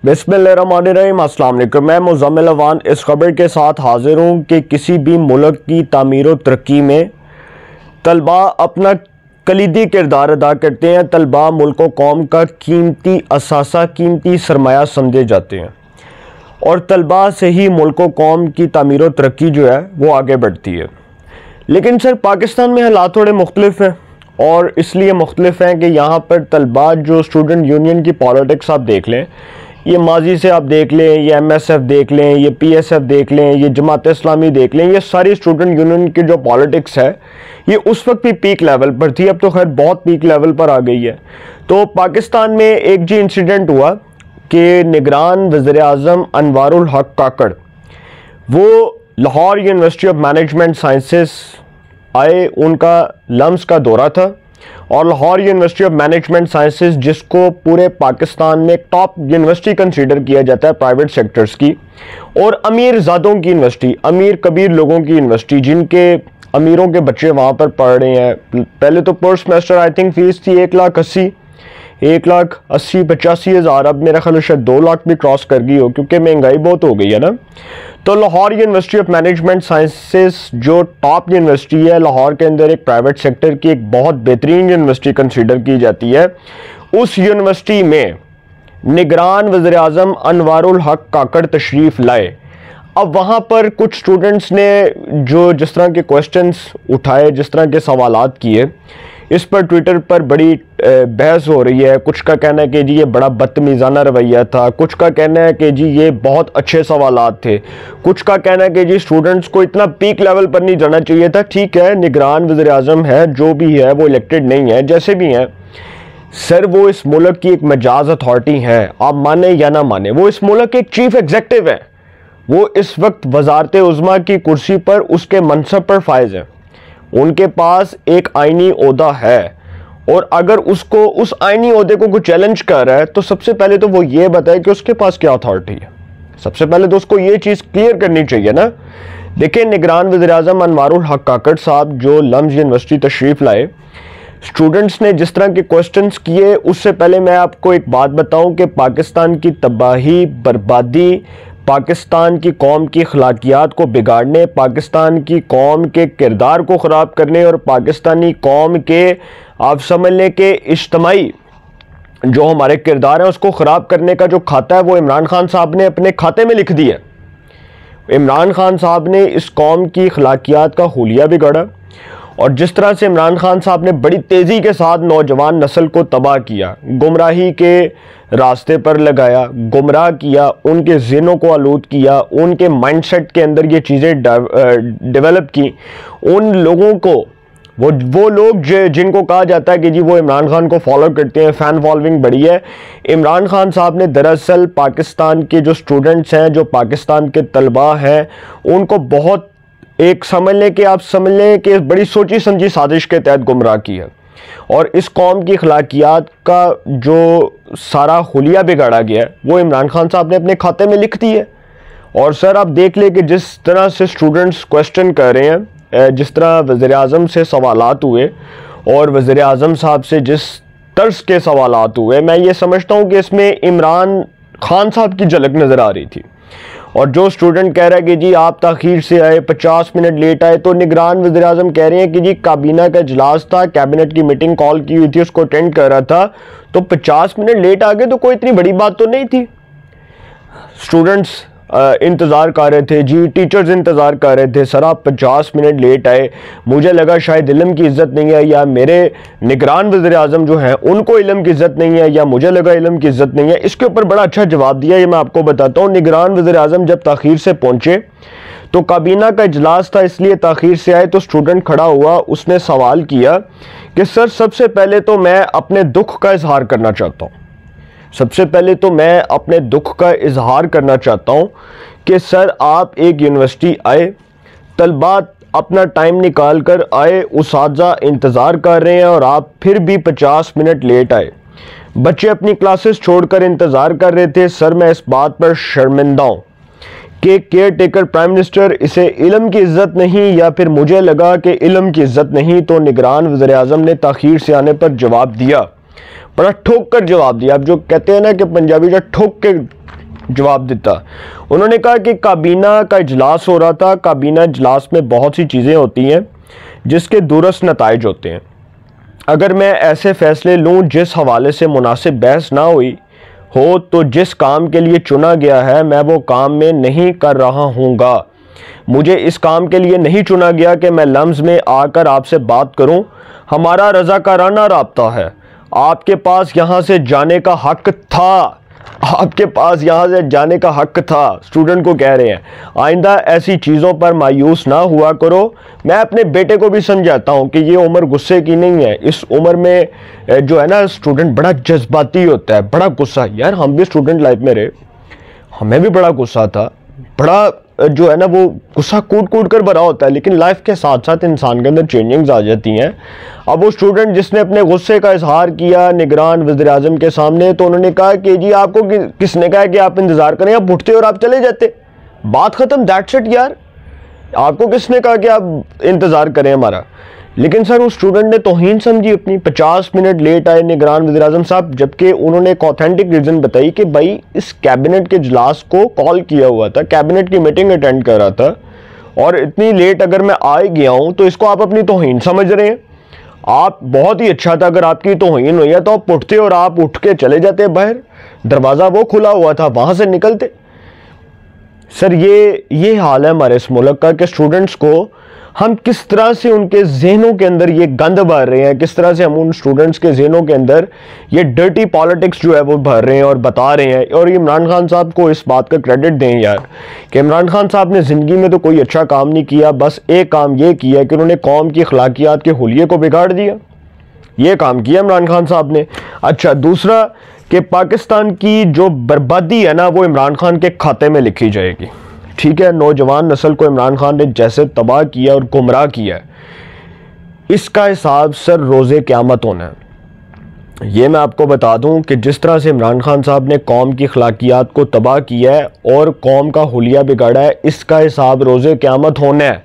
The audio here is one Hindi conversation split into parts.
बिस्मिल्लाहिर्रहमानिर्रहीम। अस्सलाम वालेकुम। मैं मुज़म्मिल अवान इस खबर के साथ हाजिर हूँ कि किसी भी मुल्क की तामीर व तरक्की में तलबा अपना कलीदी किरदार अदा करते हैं। तलबा मुल्क व कौम का कीमती असासा, कीमती सरमाया समझे जाते हैं और तलबा से ही मुल्क व कौम की तामीर व तरक्की जो है वो आगे बढ़ती है। लेकिन सर पाकिस्तान में हालात थोड़े मुख्तलिफ हैं और इसलिए मुख्तलिफ हैं कि यहाँ पर तलबा जो स्टूडेंट यूनियन की पॉलिटिक्स आप देख लें, ये माजी से आप देख लें, ये MSF देख लें, ये PSF देख लें, ये जमात इस्लामी देख लें, ये सारी स्टूडेंट यूनियन की जो पॉलिटिक्स है ये उस वक्त भी पीक लेवल पर थी, अब तो खैर बहुत पीक लेवल पर आ गई है। तो पाकिस्तान में एक जी इंसिडेंट हुआ कि निगरान वज़ीर आज़म अनवारुल हक काकड़ वो Lahore university of management sciences आए, उनका लम्स का दौरा था और Lahore university of management sciences जिसको पूरे पाकिस्तान में टॉप यूनिवर्सिटी कंसीडर किया जाता है प्राइवेट सेक्टर्स की और अमीर ज़ादों की यूनिवर्सिटी, अमीर कबीर लोगों की यूनिवर्सिटी, जिनके अमीरों के बच्चे वहाँ पर पढ़ रहे हैं। पहले तो पर सेमेस्टर आई थिंक फ़ीस थी 1,80,85,000, अब मेरा ख्याल शायद 2 लाख भी क्रॉस कर गई हो क्योंकि महंगाई बहुत हो गई है ना। तो Lahore university of management sciences जो टॉप यूनिवर्सिटी है लाहौर के अंदर, एक प्राइवेट सेक्टर की एक बहुत बेहतरीन यूनिवर्सिटी कंसीडर की जाती है, उस यूनिवर्सिटी में निगरान वज़ीर आज़म अनवारुल हक काकड़ तशरीफ़ लाए। अब वहाँ पर कुछ स्टूडेंट्स ने जो जिस तरह के क्वेश्चंस उठाए, जिस तरह के सवालात किए, इस पर ट्विटर पर बड़ी बहस हो रही है। कुछ का कहना है कि जी ये बड़ा बदतमीज़ाना रवैया था, कुछ का कहना है कि जी ये बहुत अच्छे सवालात थे, कुछ का कहना है कि जी स्टूडेंट्स को इतना पीक लेवल पर नहीं जाना चाहिए था। ठीक है, निगरान वज़ीर आज़म है, जो भी है वो इलेक्टेड नहीं है, जैसे भी हैं सर वो इस मुल्क की एक मजाज अथॉरिटी है, आप माने या ना माने, वो इस मुल्क के एक चीफ एग्जेक्टिव है, वो इस वक्त वज़ारत उज़्मा की कुर्सी पर उसके मनसब पर फायज है, उनके पास एक आईनी ओहदा है और अगर उसको उस आईनी ओहदे को कोई चैलेंज कर रहा है तो सबसे पहले तो वो ये बताए कि उसके पास क्या अथॉरिटी है। सबसे पहले तो उसको ये चीज़ क्लियर करनी चाहिए ना। देखिए, निगरान वज़ीर आज़म अनवारुल हक काकड़ साहब जो लम्स यूनिवर्सिटी तशरीफ़ लाए, स्टूडेंट्स ने जिस तरह के क्वेश्चंस किए, उससे पहले मैं आपको एक बात बताऊं कि पाकिस्तान की तबाही, बर्बादी, पाकिस्तान की कौम की अखलाकियात को बिगाड़ने, पाकिस्तान की कौम के किरदार को ख़राब करने और पाकिस्तानी कौम के आप समझ लें कि इज्तमाई जो हमारे किरदार हैं उसको ख़राब करने का जो खाता है वो इमरान खान साहब ने अपने खाते में लिख दिया। इमरान खान साहब ने इस कौम की अखलाकियात का हुलिया बिगाड़ा और जिस तरह से इमरान खान साहब ने बड़ी तेज़ी के साथ नौजवान नस्ल को तबाह किया, गुमराही के रास्ते पर लगाया, गुमराह किया, उनके ज़हनों को आलूद किया, उनके माइंडसेट के अंदर ये चीज़ें डेवलप की, उन लोगों को वो लोग जिनको कहा जाता है कि जी वो इमरान खान को फॉलो करते हैं, फ़ैन फॉलोइंग बड़ी है। इमरान खान साहब ने दरअसल पाकिस्तान के जो स्टूडेंट्स हैं, जो पाकिस्तान के तलबा हैं, उनको बहुत एक समझ लें कि आप समझ लें कि बड़ी सोची समझी साजिश के तहत गुमराह की है और इस कौम की अखलाकियात का जो सारा हुलिया बिगाड़ा गया है वो इमरान खान साहब ने अपने खाते में लिख दी है। और सर आप देख लें कि जिस तरह से स्टूडेंट्स क्वेश्चन कर रहे हैं, जिस तरह वज़ीर आज़म से सवालात हुए और वज़ीर आज़म साहब से जिस तर्ज के सवालात हुए, मैं ये समझता हूँ कि इसमें इमरान खान साहब की झलक नज़र आ रही थी। और जो स्टूडेंट कह रहा है कि जी आप ताख़ीर से आए, 50 मिनट लेट आए, तो निगरान वज़ीर आज़म कह रहे हैं कि जी काबीना का इजलास था, कैबिनेट की मीटिंग कॉल की हुई थी, उसको अटेंड कर रहा था, तो 50 मिनट लेट आ गए तो कोई इतनी बड़ी बात तो नहीं थी। स्टूडेंट्स इंतज़ार कर रहे थे जी, टीचर्स इंतज़ार कर रहे थे, सर आप 50 मिनट लेट आए, मुझे लगा शायद इल्म की इज़्ज़त नहीं है या मेरे निगरान वज़ीर आज़म जो हैं उनको इल्म की इज़्ज़त नहीं है या मुझे लगा इल्म की इज़्ज़त नहीं है। इसके ऊपर बड़ा अच्छा जवाब दिया, ये मैं आपको बताता हूँ। निगरान वज़ीर आज़म जब ताख़ीर से पहुँचे तो काबीना का इजलास था इसलिए ताख़ीर से आए, तो स्टूडेंट खड़ा हुआ, उसने सवाल किया कि सर सबसे पहले तो मैं अपने दुख का इजहार करना चाहता हूँ, सबसे पहले तो मैं अपने दुख का इजहार करना चाहता हूँ कि सर आप एक यूनिवर्सिटी आए, तलबा अपना टाइम निकाल कर आए, उसातिज़ा इंतज़ार कर रहे हैं और आप फिर भी 50 मिनट लेट आए, बच्चे अपनी क्लासेस छोड़कर इंतज़ार कर रहे थे। सर मैं इस बात पर शर्मिंदा हूँ कि केयर टेकर प्राइम मिनिस्टर इसे इल्म की इज़्ज़त नहीं या फिर मुझे लगा कि इल्म की इज़्ज़त नहीं। तो निगरान वज़ीर आज़म ने ताख़ीर से आने पर जवाब दिया, बड़ा ठोक कर जवाब दिया। अब जो कहते हैं ना कि पंजाबी जो ठोक के जवाब देता। उन्होंने कहा कि काबीना का इजलास हो रहा था, काबीना इजलास में बहुत सी चीज़ें होती हैं जिसके दुरुस्त नताइज होते हैं। अगर मैं ऐसे फ़ैसले लूँ जिस हवाले से मुनासिब बहस ना हुई हो तो जिस काम के लिए चुना गया है मैं वो काम में नहीं कर रहा हूँगा। मुझे इस काम के लिए नहीं चुना गया कि मैं लम्ज़ में आकर आपसे बात करूँ। हमारा रज़ाकाराना राब्ता है। आपके पास यहाँ से जाने का हक़ था, आपके पास यहाँ से जाने का हक़ था। स्टूडेंट को कह रहे हैं आइंदा ऐसी चीज़ों पर मायूस ना हुआ करो। मैं अपने बेटे को भी समझाता हूँ कि ये उम्र गुस्से की नहीं है। इस उम्र में जो है ना स्टूडेंट बड़ा जज्बाती होता है, बड़ा गुस्सा। यार हम भी स्टूडेंट लाइफ में रहे, हमें भी बड़ा गुस्सा था, बड़ा जो है ना वो गुस्सा कूट कूट कर भरा होता है, लेकिन लाइफ के साथ साथ इंसान के अंदर चेंजिंग्स आ जाती हैं। अब वो स्टूडेंट जिसने अपने गुस्से का इजहार किया निगरान वज़ीर-ए-आज़म के सामने, तो उन्होंने कहा कि जी आपको किसने कहा कि आप इंतज़ार करें, आप उठते और आप चले जाते, बात ख़त्म, दैट्स इट यार। आपको किसने कहा कि आप इंतज़ार करें हमारा। लेकिन सर उस स्टूडेंट ने तौहीन समझी अपनी, 50 मिनट लेट आए निगरान वज़ीर-ए-आज़म साहब, जबकि उन्होंने एक ऑथेंटिक रीज़न बताई कि भाई इस कैबिनेट के इजलास को कॉल किया हुआ था, कैबिनेट की मीटिंग अटेंड कर रहा था और इतनी लेट अगर मैं आ गया हूँ तो इसको आप अपनी तौहीन समझ रहे हैं। आप बहुत ही अच्छा था अगर आपकी तौहीन हुई है तो आप उठते और आप उठ के चले जाते बाहर, दरवाज़ा वो खुला हुआ था वहाँ से निकलते। सर ये हाल है हमारे इस मुल्क का कि स्टूडेंट्स को हम किस तरह से उनके जहनों के अंदर ये गंद भर रहे हैं, किस तरह से हम उन स्टूडेंट्स के जहनों के अंदर ये डर्टी पॉलिटिक्स जो है वो भर रहे हैं और बता रहे हैं। और इमरान खान साहब को इस बात का क्रेडिट दें यार कि इमरान खान साहब ने ज़िंदगी में तो कोई अच्छा काम नहीं किया, बस एक काम ये किया कि उन्होंने कौम की अखलाकियात के हुलिये को बिगाड़ दिया। ये काम किया इमरान खान साहब ने। अच्छा, दूसरा कि पाकिस्तान की जो बर्बादी है ना वो इमरान खान के खाते में लिखी जाएगी। ठीक है, नौजवान नस्ल को इमरान खान ने जैसे तबाह किया और गुमराह किया, इसका हिसाब सर रोज़े क़यामत होना है। ये मैं आपको बता दूं कि जिस तरह से इमरान खान साहब ने कौम की अखलाकियात को तबाह किया है और कौम का हुलिया बिगाड़ा है, इसका हिसाब रोज़े क़यामत होना है।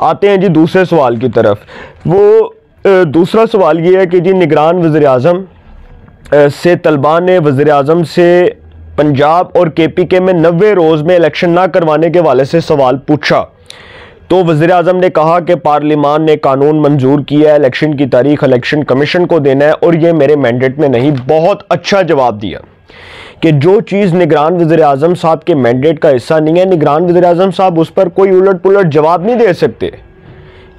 आते हैं जी दूसरे सवाल की तरफ। वो दूसरा सवाल ये है कि जी निगरान वज़ीर-ए-आज़म से तलबा ने वज़ीर-ए-आज़म से पंजाब और KPK में 90 रोज़ में इलेक्शन ना करवाने के हवाले से सवाल पूछा तो वज़ीर-ए-आज़म ने कहा कि पार्लिमान ने कानून मंजूर किया है, इलेक्शन की तारीख इलेक्शन कमीशन को देना है और ये मेरे मैंडेट में नहीं। बहुत अच्छा जवाब दिया कि जो चीज़ निगरान वज़ीर-ए-आज़म साहब के मैंडेट का हिस्सा नहीं है, निगरान वज़ीर-ए-आज़म साहब उस पर कोई उलट पुलट जवाब नहीं दे सकते।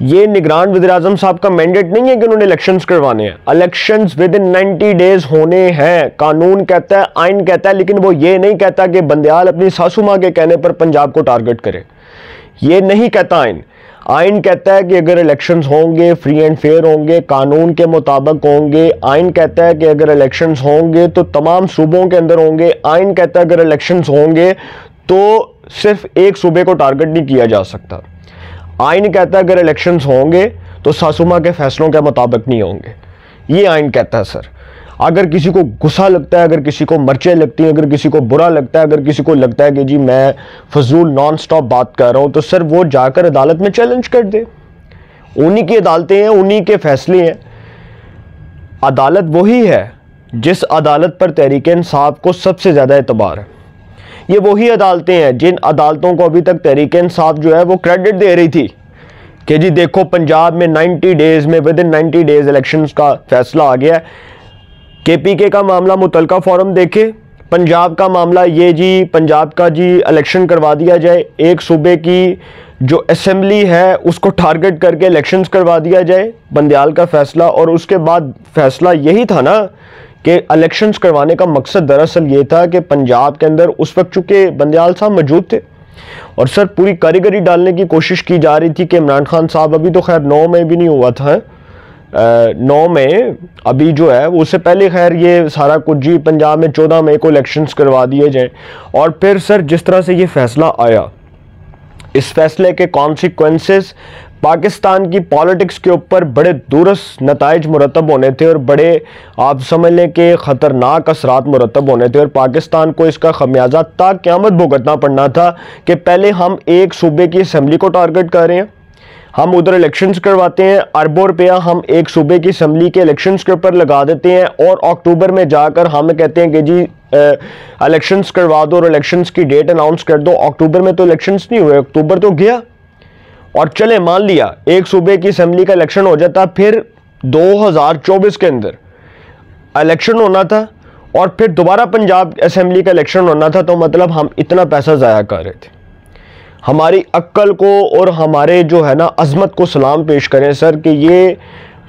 ये निगरान वज़ीर-ए-आज़म साहब का मैंडेट नहीं है कि उन्होंने इलेक्शंस करवाने हैं। इलेक्शंस विद इन 90 डेज होने हैं, कानून कहता है, आइन कहता है, लेकिन वो ये नहीं कहता कि बंदयाल अपनी सासू माँ के कहने पर पंजाब को टारगेट करे। ये नहीं कहता आइन। आइन कहता है कि अगर इलेक्शंस होंगे फ्री एंड फेयर होंगे, कानून के मुताबिक होंगे। आइन कहता है कि अगर इलेक्शंस होंगे तो तमाम सूबों के अंदर होंगे। आइन कहता है अगर इलेक्शंस होंगे तो सिर्फ एक सूबे को टारगेट नहीं किया जा सकता। आइन कहता है अगर इलेक्शंस होंगे तो सासुमा के फैसलों के मुताबिक नहीं होंगे। ये आइन कहता है सर। अगर किसी को गुस्सा लगता है, अगर किसी को मर्चें लगती हैं, अगर किसी को बुरा लगता है, अगर किसी को लगता है कि जी मैं फजूल नॉन स्टॉप बात कर रहा हूँ, तो सर वो जाकर अदालत में चैलेंज कर दे। उन्हीं की अदालतें हैं, उन्हीं के फैसले हैं। अदालत वही है जिस अदालत पर तहरीक इंसाफ को सबसे ज़्यादा एतबार है। ये वही अदालतें हैं जिन अदालतों को अभी तक तहरीक इंसाफ जो है वो क्रेडिट दे रही थी कि जी देखो पंजाब में 90 डेज़ में विद इन 90 डेज़ इलेक्शंस का फैसला आ गया है। KPK का मामला मुतलका फॉरम देखे, पंजाब का मामला ये जी पंजाब का जी इलेक्शन करवा दिया जाए, एक सूबे की जो असेंबली है उसको टारगेट करके इलेक्शंस करवा दिया जाए, बंदयाल का फैसला। और उसके बाद फैसला यही था ना कि इलेक्शंस करवाने का मकसद दरअसल ये था कि पंजाब के अंदर उस वक्त चूँकि बंदयाल साहब मौजूद थे और सर पूरी कारीगरी डालने की कोशिश की जा रही थी कि इमरान खान साहब, अभी तो खैर 9 मई भी नहीं हुआ था, 9 मई अभी जो है उससे पहले खैर ये सारा कुछ जी पंजाब में 14 मई को इलेक्शंस करवा दिए जाएं। और फिर सर जिस तरह से ये फैसला आया, इस फैसले के कॉन्सिक्वेंसेस पाकिस्तान की पॉलिटिक्स के ऊपर बड़े दूरस्थ नताइज मुरतब होने थे और बड़े आप समझ लें कि ख़तरनाक असरात मुरतब होने थे और पाकिस्तान को इसका खमियाजा ता क़यामत भुगतना पड़ना था कि पहले हम एक सूबे की असम्बली को टारगेट कर रहे हैं, हम उधर इलेक्शंस करवाते हैं, अरबों रुपया हम एक सूबे की असम्बली के इलेक्शंस के ऊपर लगा देते हैं और अक्टूबर में जाकर हम कहते हैं कि जी इलेक्शंस करवा दो और इलेक्शंस की डेट अनाउंस कर दो। अक्टूबर में तो इलेक्शंस नहीं हुए, अक्टूबर तो गया। और चले मान लिया एक सूबे की असेंबली का इलेक्शन हो जाता, फिर 2024 के अंदर इलेक्शन होना था और फिर दोबारा पंजाब असेंबली का इलेक्शन होना था, तो मतलब हम इतना पैसा ज़ाया कर रहे थे। हमारी अक्ल को और हमारे जो है ना अजमत को सलाम पेश करें सर कि ये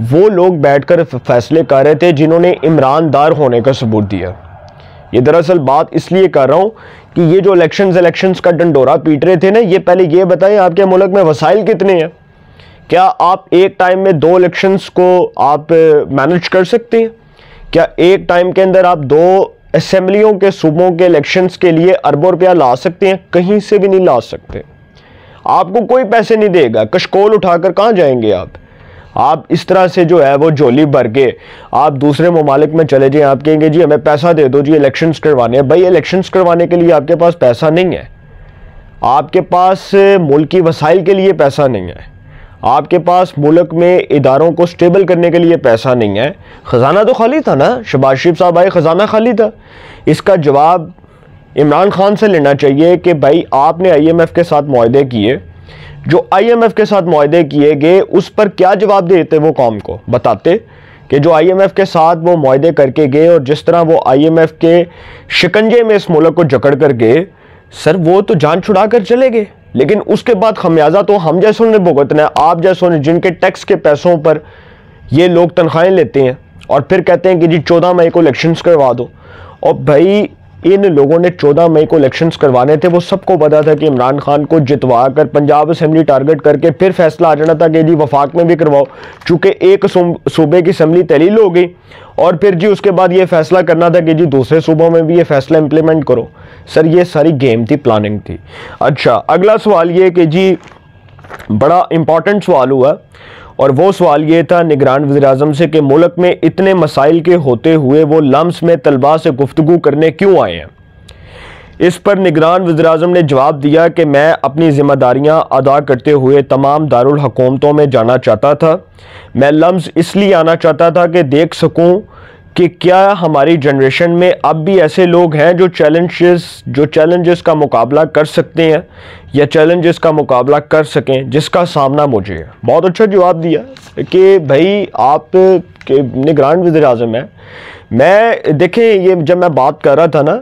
वो लोग बैठकर फैसले कर रहे थे जिन्होंने ईमानदार होने का सबूत दिया। ये दरअसल बात इसलिए कर रहा हूँ कि ये जो इलेक्शंस का डंडोरा पीट रहे थे ना, ये पहले ये बताएं आपके मुल्क में वसाइल कितने हैं? क्या आप एक टाइम में 2 इलेक्शंस को आप मैनेज कर सकते हैं? क्या एक टाइम के अंदर आप 2 असेंबलियों के सूबों के इलेक्शंस के लिए अरबों रुपया ला सकते हैं? कहीं से भी नहीं ला सकते। आपको कोई पैसे नहीं देगा, कशकोल उठाकर कहाँ जाएंगे आप इस तरह से जो है वो झोली भर के आप दूसरे ममालिक में चले जाएं, आप कहेंगे जी हमें पैसा दे दो जी इलेक्शंस करवाने हैं। भाई इलेक्शंस करवाने के लिए आपके पास पैसा नहीं है, आपके पास मुल्की वसाइल के लिए पैसा नहीं है, आपके पास मुल्क में इदारों को स्टेबल करने के लिए पैसा नहीं है। ख़जाना तो खाली था ना, शहबाज शरीफ साहब आए, ख़जाना खाली था। इसका जवाब इमरान खान से लेना चाहिए कि भाई आपने IMF के साथ मुआहदे किए, जो IMF के साथ मुआहदे किए गए उस पर क्या जवाब देते? वो कौम को बताते कि जो IMF के साथ वो मुआहदे करके गए और जिस तरह वो IMF के शिकंजे में इस मुल्क को जकड़ कर गए, सर वो तो जान छुड़ा कर चले गए, लेकिन उसके बाद खमियाजा तो हम जैसों ने भुगतना है, आप जैसों ने, जिनके टैक्स के पैसों पर ये लोग तनख्वाहें लेते हैं और फिर कहते हैं कि जी 14 मई को इलेक्शंस करवा दो। और भाई इन लोगों ने 14 मई को इलेक्शंस करवाने थे, वो सबको पता था कि इमरान खान को जितवा कर पंजाब असेंबली टारगेट करके फिर फैसला आ जाना था कि जी वफाक में भी करवाओ, चूँकि एक सूबे की असेंबली तहलील हो गई और फिर जी उसके बाद ये फैसला करना था कि जी दूसरे सूबों में भी ये फैसला इंप्लीमेंट करो। सर ये सारी गेम थी, प्लानिंग थी। अच्छा, अगला सवाल ये कि जी बड़ा इंपॉर्टेंट सवाल हुआ और वो सवाल ये था निगरान वज़ीर-ए-आज़म से कि मुल्क में इतने मसाइल के होते हुए वो लम्स में तलबा से गुफ्तगू करने क्यों आए हैं। इस पर निगरान वज़ीर-ए-आज़म ने जवाब दिया कि मैं अपनी ज़िम्मेदारियां अदा करते हुए तमाम दारुल हुकूमतों में जाना चाहता था। मैं लम्स इसलिए आना चाहता था कि देख सकूं कि क्या हमारी जनरेशन में अब भी ऐसे लोग हैं जो चैलेंजेस का मुकाबला कर सकते हैं या चैलेंजेस का मुकाबला कर सकें, जिसका सामना मुझे है। बहुत अच्छा जवाब दिया कि भाई आप के निगरान वज़ीर-ए-आज़म है। मैं देखें, ये जब मैं बात कर रहा था ना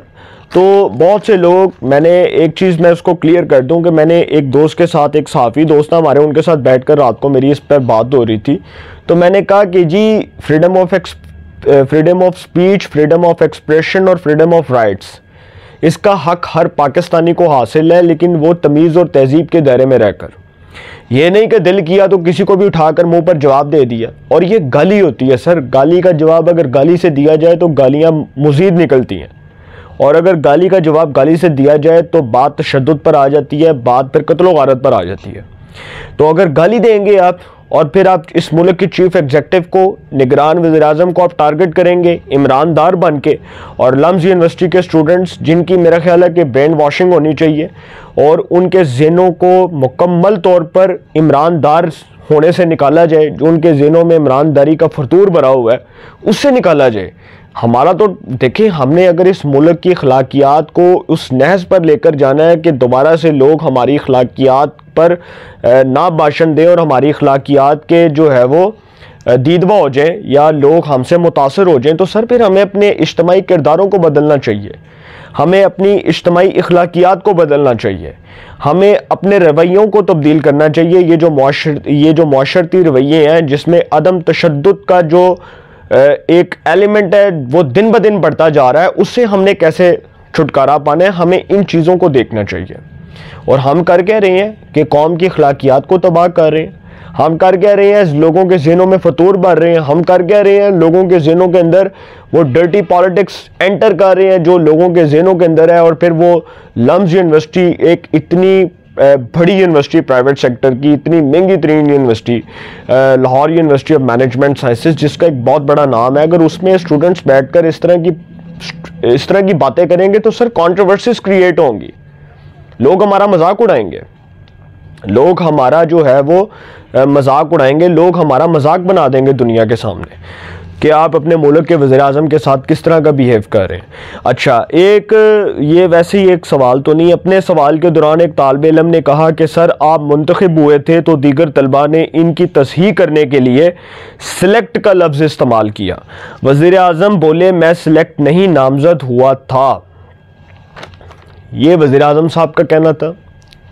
तो बहुत से लोग, मैंने एक चीज़ मैं उसको क्लियर कर दूं कि मैंने एक दोस्त के साथ, एक सहाफ़ी दोस्त था हमारे, उनके साथ बैठकर रात को मेरी इस पर बात हो रही थी, तो मैंने कहा कि जी freedom of speech, freedom of expression और फ्रीडम ऑफ राइट्स, इसका हक हर पाकिस्तानी को हासिल है, लेकिन वो तमीज़ और तहजीब के दायरे में रहकर। ये नहीं कि दिल किया तो किसी को भी उठाकर मुंह पर जवाब दे दिया। और ये गाली होती है सर, गाली का जवाब अगर गाली से दिया जाए तो गालियाँ मज़ीद निकलती हैं, और अगर गाली का जवाब गाली से दिया जाए तो बात तशद्दुद पर आ जाती है, बात फिर कत्ल गारत पर आ जाती है। तो अगर गाली देंगे आप और फिर आप इस मुल्क की चीफ एग्जेक्टिव को, निगरान वज़ीर-ए-आज़म को आप टारगेट करेंगे ईमानदार बन के, और लम्स यूनिवर्सिटी के स्टूडेंट्स जिनकी मेरा ख्याल है कि ब्रेन वॉशिंग होनी चाहिए और उनके ज़हनों को मुकम्मल तौर पर ईमानदार होने से निकाला जाए, जो उनके ज़हनों में ईमानदारी का फतूर भरा हुआ है उससे निकाला जाए। हमारा तो देखें, हमने अगर इस मुल्क की अखलाकियात को उस नहज पर लेकर जाना है कि दोबारा से लोग हमारी अखलाकियात पर ना भाषण दें और हमारी अखलाकियात के जो है वो दीदवा हो जाएं या लोग हमसे मुतासर हो जाएं, तो सर फिर हमें अपने इज्तमाई किरदारों को बदलना चाहिए, हमें अपनी इज्तमाई अखलाकियात को बदलना चाहिए, हमें अपने रवैयों को तब्दील करना चाहिए। ये जो मुआशरती रवैये हैं जिसमें अदम तशद्दुद का जो एक एलिमेंट है वो दिन ब दिन बढ़ता जा रहा है, उससे हमने कैसे छुटकारा पाना है, हमें इन चीज़ों को देखना चाहिए। और हम कर कह रहे हैं कि कौम की अखलाकियात को तबाह कर रहे हैं, हम कर कह रहे हैं लोगों के ज़हनों में फतूर भर रहे हैं, हम कर कह रहे हैं लोगों के ज़हनों के अंदर वो डर्टी पॉलिटिक्स एंटर कर रहे हैं जो लोगों के ज़हनों के अंदर है। और फिर वो लम्स यूनिवर्सिटी, एक इतनी बड़ी यूनिवर्सिटी प्राइवेट सेक्टर की, इतनी महंगी तरीन university Lahore university of management sciences, जिसका एक बहुत बड़ा नाम है, अगर उसमें स्टूडेंट्स बैठकर इस तरह की बातें करेंगे तो सर कंट्रोवर्सीज क्रिएट होंगी, लोग हमारा मजाक उड़ाएंगे, लोग हमारा जो है वो मजाक उड़ाएंगे, लोग हमारा मजाक बना देंगे दुनिया के सामने। कि आप अपने मुल्क के वज़ीर-ए-आज़म के साथ किस तरह का बिहेव कर रहे हैं। अच्छा, एक ये वैसे ही एक सवाल तो नहीं, अपने सवाल के दौरान एक तालिब इल्म ने कहा कि सर आप मुंतखब हुए थे तो दीगर तलबा ने इनकी तस्हीह करने के लिए सिलेक्ट का लफ्ज़ इस्तेमाल किया। वज़ीर-ए-आज़म बोले मैं सिलेक्ट नहीं, नामज़द हुआ था। ये वज़ीर-ए-आज़म साहब का कहना था,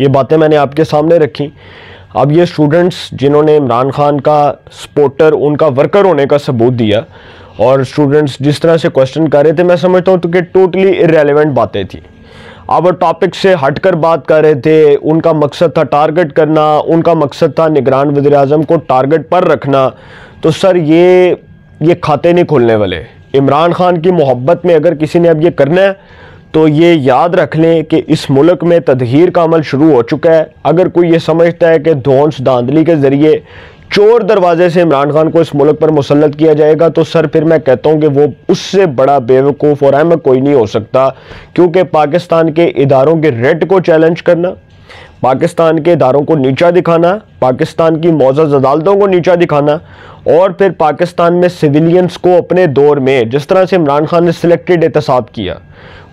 ये बातें मैंने आपके सामने रखी। अब ये स्टूडेंट्स जिन्होंने इमरान खान का सपोर्टर, उनका वर्कर होने का सबूत दिया, और स्टूडेंट्स जिस तरह से क्वेश्चन कर रहे थे, मैं समझता हूँ तो कि टोटली इररेलेवेंट बातें थी। अब वो टॉपिक से हटकर बात कर रहे थे, उनका मकसद था टारगेट करना, उनका मकसद था निगरान वज़ीर-ए-आज़म को टारगेट पर रखना। तो सर ये खाते नहीं खोलने वाले। इमरान खान की मोहब्बत में अगर किसी ने अब ये करना है तो ये याद रख लें कि इस मुल्क में तदहीर का अमल शुरू हो चुका है। अगर कोई ये समझता है कि धौंस धांधली के ज़रिए चोर दरवाजे से इमरान खान को इस मुल्क पर मुसल्लत किया जाएगा, तो सर फिर मैं कहता हूँ कि वो उससे बड़ा बेवकूफ़ और अहमक कोई नहीं हो सकता। क्योंकि पाकिस्तान के इदारों के रेट को चैलेंज करना, पाकिस्तान के इदारों को नीचा दिखाना, पाकिस्तान की मौजूद अदालतों को नीचा दिखाना, और फिर पाकिस्तान में सिविलियंस को अपने दौर में जिस तरह से इमरान खान ने सिलेक्टेड एहतसाब किया,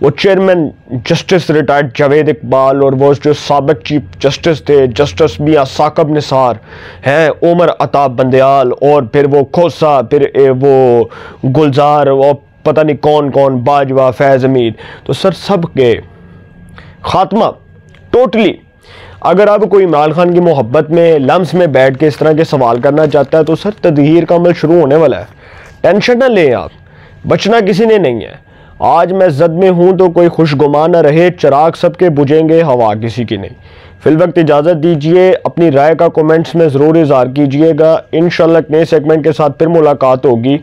वो chairman justice retired Javed Iqbal और वो जो साबिक चीफ जस्टिस थे जस्टिस मियां साकब निसार हैं, उमर अताब बंदयाल, और फिर वो खोसा, फिर वो गुलजार, और पता नहीं कौन कौन, बाजवा, फैज़ हमीद, तो सर सब के खात्मा टोटली। अगर अब कोई इमरान खान की मोहब्बत में लम्स में बैठ के इस तरह के सवाल करना चाहता है तो सर तदहीर का अमल शुरू होने वाला है। टेंशन ना लें आप, बचना किसी ने नहीं है। आज मैं जद में हूँ तो कोई खुशगुमान न रहे, चिराग सबके बुझेंगे, हवा किसी की नहीं। फिलवक्त इजाज़त दीजिए, अपनी राय का कमेंट्स में ज़रूर इज़हार कीजिएगा। इंशाअल्लाह नए सेगमेंट के साथ फिर मुलाकात होगी।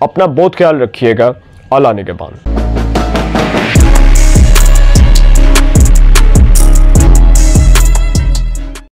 अपना बहुत ख्याल रखिएगा। अल्लाह निगहबान।